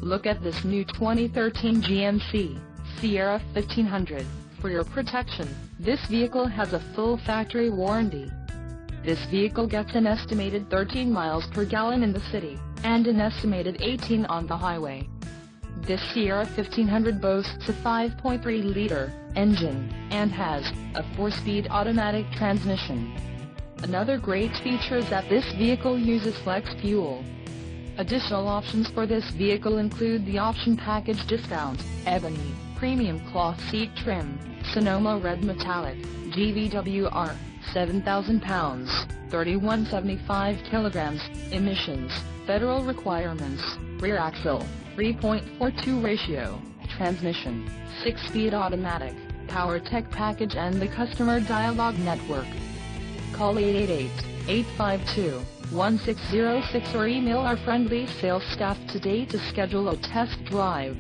Look at this new 2013 GMC Sierra 1500. For your protection, this vehicle has a full factory warranty. This vehicle gets an estimated 13 miles per gallon in the city, and an estimated 18 on the highway. This Sierra 1500 boasts a 5.3-liter engine, and has a 4-speed automatic transmission. Another great feature is that this vehicle uses flex fuel. Additional options for this vehicle include the option package discount, ebony, premium cloth seat trim, Sonoma red metallic, GVWR, 7,000 pounds, 3175 kilograms, emissions, federal requirements, rear axle, 3.42 ratio, transmission, 6-speed automatic, power tech package and the customer dialogue network. Call 888-852-1606 or email our friendly sales staff today to schedule a test drive.